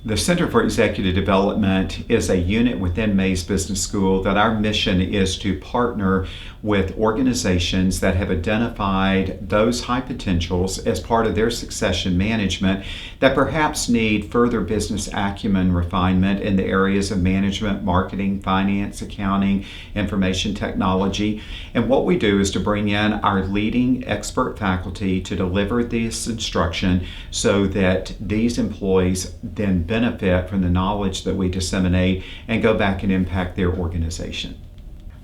The Center for Executive Development is a unit within Mays Business School that our mission is to partner with organizations that have identified those high potentials as part of their succession management that perhaps need further business acumen refinement in the areas of management, marketing, finance, accounting, information technology. And what we do is to bring in our leading expert faculty to deliver this instruction so that these employees then benefit from the knowledge that we disseminate and go back and impact their organization.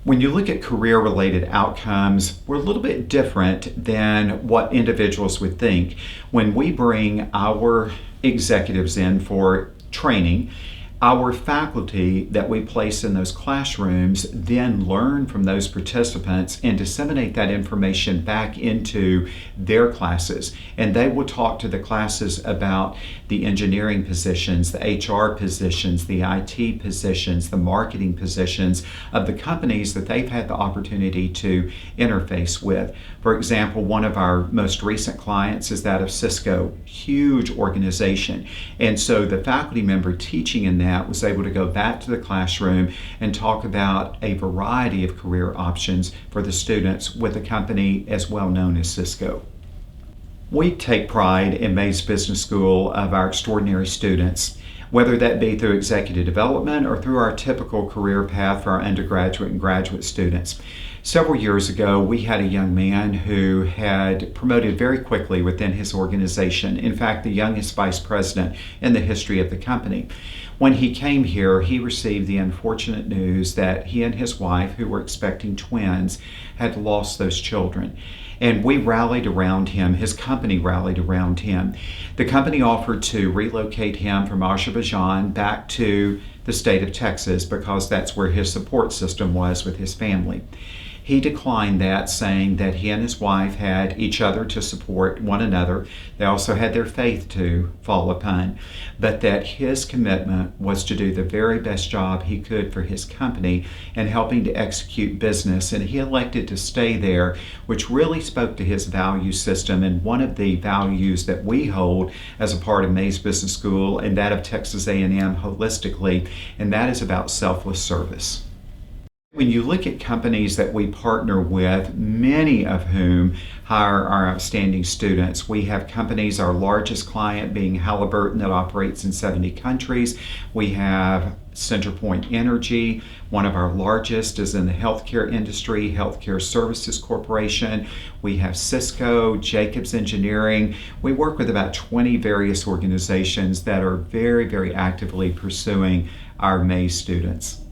When you look at career-related outcomes, we're a little bit different than what individuals would think. When we bring our executives in for training, our faculty that we place in those classrooms then learn from those participants and disseminate that information back into their classes. And they will talk to the classes about the engineering positions, the HR positions, the IT positions, the marketing positions of the companies that they've had the opportunity to interface with. For example, one of our most recent clients is that of Cisco, huge organization. And so the faculty member teaching in that was able to go back to the classroom and talk about a variety of career options for the students with a company as well known as Cisco. We take pride in Mays Business School of our extraordinary students, whether that be through executive development or through our typical career path for our undergraduate and graduate students. Several years ago, we had a young man who had promoted very quickly within his organization. In fact, the youngest vice president in the history of the company. When he came here, he received the unfortunate news that he and his wife, who were expecting twins, had lost those children. And we rallied around him. His company rallied around him. The company offered to relocate him from Azerbaijan back to the state of Texas because that's where his support system was with his family. He declined that, saying that he and his wife had each other to support one another. They also had their faith to fall upon, but that his commitment was to do the very best job he could for his company and helping to execute business. And he elected to stay there, which really spoke to his value system and one of the values that we hold as a part of Mays Business School and that of Texas A&M holistically, and that is about selfless service. When you look at companies that we partner with, many of whom hire our outstanding students, we have companies, our largest client being Halliburton that operates in 70 countries. We have CenterPoint Energy. One of our largest is in the healthcare industry, Healthcare Services Corporation. We have Cisco, Jacobs Engineering. We work with about 20 various organizations that are very, very actively pursuing our Mays students.